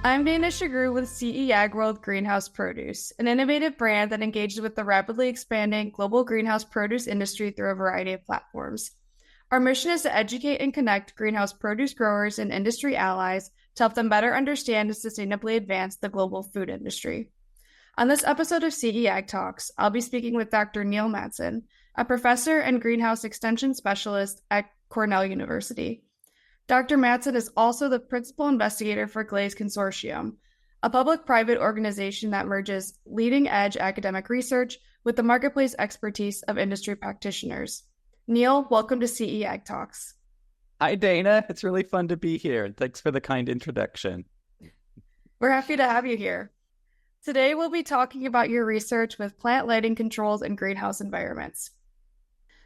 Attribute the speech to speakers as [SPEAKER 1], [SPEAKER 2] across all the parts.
[SPEAKER 1] I'm Dana Shagru with CE AgWorld Greenhouse Produce, an innovative brand that engages with the rapidly expanding global greenhouse produce industry through a variety of platforms. Our mission is to educate and connect greenhouse produce growers and industry allies to help them better understand and sustainably advance the global food industry. On this episode of CE Ag Talks, I'll be speaking with Dr. Neil Mattson, a professor and greenhouse extension specialist at Cornell University. Dr. Mattson is also the principal investigator for GLAZE Consortium, a public-private organization that merges leading-edge academic research with the marketplace expertise of industry practitioners. Neil, welcome to CE Ag Talks.
[SPEAKER 2] Hi, Dana. It's really fun to be here. Thanks for the kind introduction.
[SPEAKER 1] We're happy to have you here. Today, we'll be talking about your research with plant lighting controls in greenhouse environments.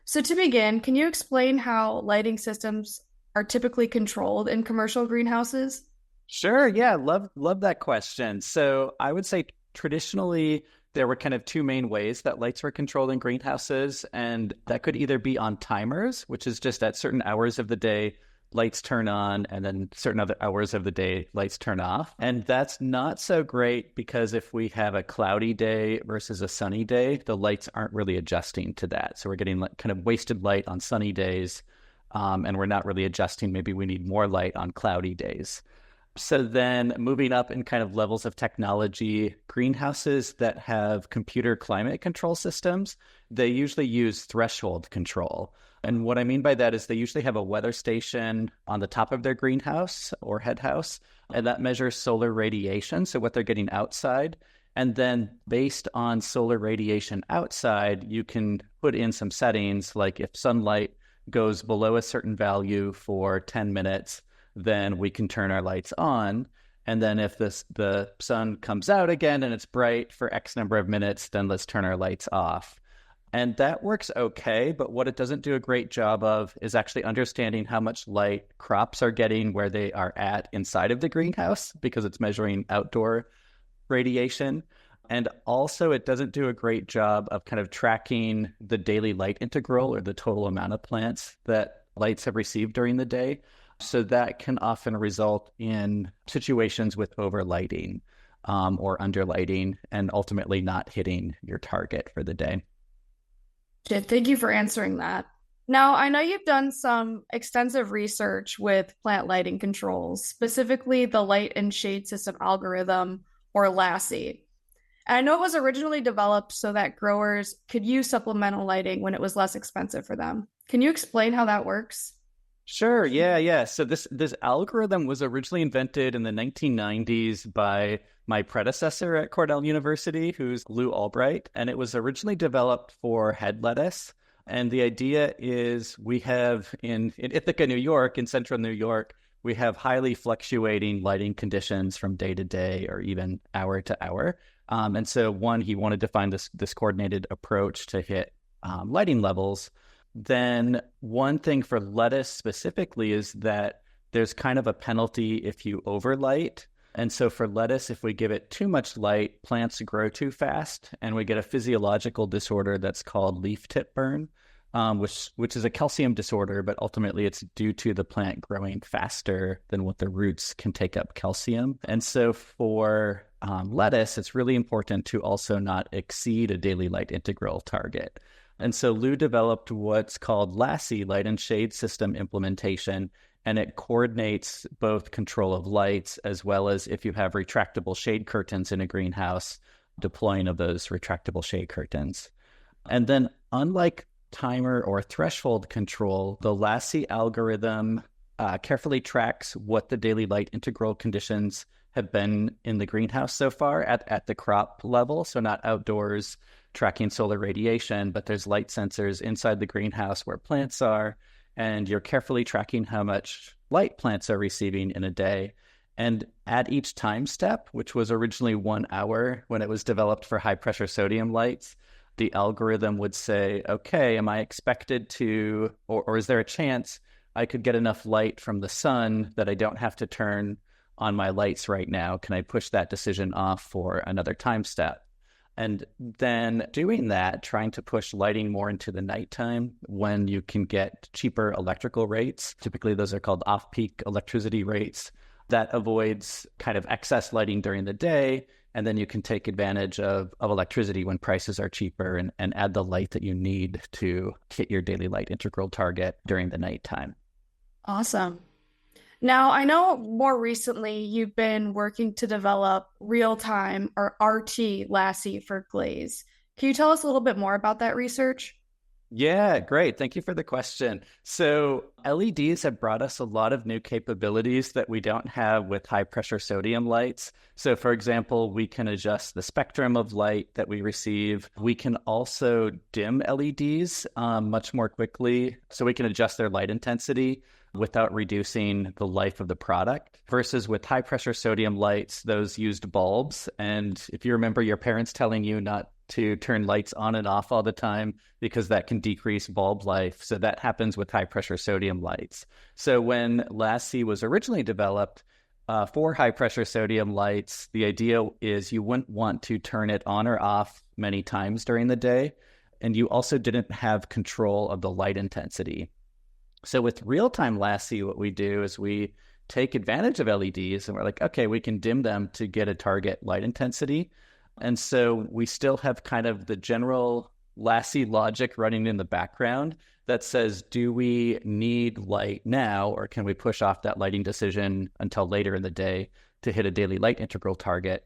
[SPEAKER 1] So to begin, can you explain how lighting systems are typically controlled in commercial greenhouses?
[SPEAKER 2] Sure. Yeah. Love that question. So I would say traditionally there were kind of two main ways that lights were controlled in greenhouses, and that could either be on timers, which is just at certain hours of the day, lights turn on, and then certain other hours of the day, lights turn off. And that's not so great because if we have a cloudy day versus a sunny day, the lights aren't really adjusting to that. So we're getting kind of wasted light on sunny days. And we're not really adjusting. Maybe we need more light on cloudy days. So then moving up in kind of levels of technology, greenhouses that have computer climate control systems, they usually use threshold control. And what I mean by that is they usually have a weather station on the top of their greenhouse or head house, and that measures solar radiation, so what they're getting outside. And then based on solar radiation outside, you can put in some settings like if sunlight goes below a certain value for 10 minutes, then we can turn our lights on. And then if the sun comes out again and it's bright for X number of minutes, then let's turn our lights off. And that works okay, but what it doesn't do a great job of is actually understanding how much light crops are getting where they are at inside of the greenhouse, because it's measuring outdoor radiation. And also, it doesn't do a great job of kind of tracking the daily light integral or the total amount of plants that lights have received during the day. So that can often result in situations with overlighting or underlighting and ultimately not hitting your target for the day.
[SPEAKER 1] Thank you for answering that. Now, I know you've done some extensive research with plant lighting controls, specifically the light and shade system algorithm, or LASSI. And I know it was originally developed so that growers could use supplemental lighting when it was less expensive for them. Can you explain how that works?
[SPEAKER 2] Sure. Yeah. So this algorithm was originally invented in the 1990s by my predecessor at Cornell University, who's Lou Albright, and it was originally developed for head lettuce. And the idea is we have in Ithaca, New York, in central New York, we have highly fluctuating lighting conditions from day to day or even hour to hour. And so he wanted to find this coordinated approach to hit lighting levels. Then one thing for lettuce specifically is that there's kind of a penalty if you overlight. And so for lettuce, if we give it too much light, plants grow too fast, and we get a physiological disorder that's called leaf tip burn, which is a calcium disorder, but ultimately it's due to the plant growing faster than what the roots can take up calcium. And so for lettuce, it's really important to also not exceed a daily light integral target. And so Lou developed what's called LASSI, light and shade system implementation, and it coordinates both control of lights as well as if you have retractable shade curtains in a greenhouse, deploying of those retractable shade curtains. And then unlike timer or threshold control, the LASSI algorithm carefully tracks what the daily light integral conditions have been in the greenhouse so far at the crop level, so not outdoors tracking solar radiation, but there's light sensors inside the greenhouse where plants are, and you're carefully tracking how much light plants are receiving in a day. And at each time step, which was originally 1 hour when it was developed for high pressure sodium lights, the algorithm would say, okay, am I expected to, or is there a chance I could get enough light from the sun that I don't have to turn on my lights right now? Can I push that decision off for another time step? And then doing that, trying to push lighting more into the nighttime when you can get cheaper electrical rates. Typically, those are called off-peak electricity rates. That avoids kind of excess lighting during the day. And then you can take advantage of electricity when prices are cheaper and add the light that you need to hit your daily light integral target during the nighttime.
[SPEAKER 1] Awesome. Now, I know more recently you've been working to develop real-time or RT LASSI for glaze. Can you tell us a little bit more about that research?
[SPEAKER 2] Yeah, great. Thank you for the question. So LEDs have brought us a lot of new capabilities that we don't have with high pressure sodium lights. So for example, we can adjust the spectrum of light that we receive. We can also dim LEDs much more quickly. So we can adjust their light intensity without reducing the life of the product. Versus with high pressure sodium lights, those used bulbs. And if you remember your parents telling you not to turn lights on and off all the time because that can decrease bulb life. So that happens with high pressure sodium lights. So when LASSI was originally developed for high pressure sodium lights, the idea is you wouldn't want to turn it on or off many times during the day. And you also didn't have control of the light intensity. So with real-time LASSI, what we do is we take advantage of LEDs and we're like, okay, we can dim them to get a target light intensity. And so we still have kind of the general LASSI logic running in the background that says, do we need light now, or can we push off that lighting decision until later in the day to hit a daily light integral target?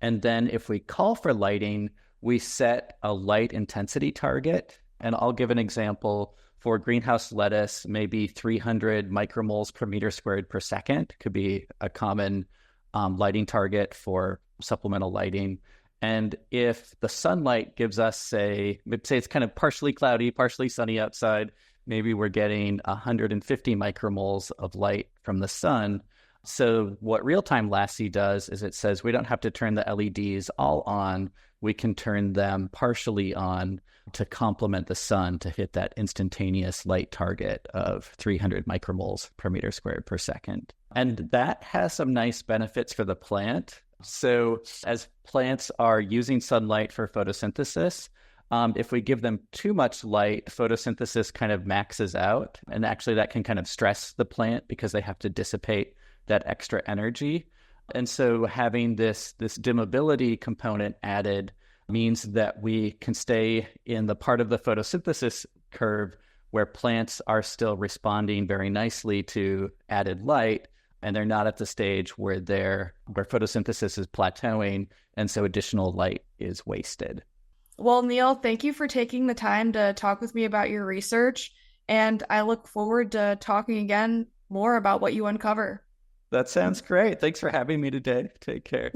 [SPEAKER 2] And then if we call for lighting, we set a light intensity target. And I'll give an example. For greenhouse lettuce, maybe 300 micromoles per meter squared per second could be a common lighting target for supplemental lighting. And if the sunlight gives us, say it's kind of partially cloudy, partially sunny outside, maybe we're getting 150 micromoles of light from the sun. So what real-time LASSI does is it says we don't have to turn the LEDs all on. We can turn them partially on to complement the sun to hit that instantaneous light target of 300 micromoles per meter squared per second. And that has some nice benefits for the plant. So as plants are using sunlight for photosynthesis, if we give them too much light, photosynthesis kind of maxes out. And actually that can kind of stress the plant because they have to dissipate that extra energy. And so having this dimmability component added means that we can stay in the part of the photosynthesis curve where plants are still responding very nicely to added light, and they're not at the stage where photosynthesis is plateauing, and so additional light is wasted.
[SPEAKER 1] Well, Neil, thank you for taking the time to talk with me about your research, and I look forward to talking again more about what you uncover.
[SPEAKER 2] That sounds great. Thanks for having me today. Take care.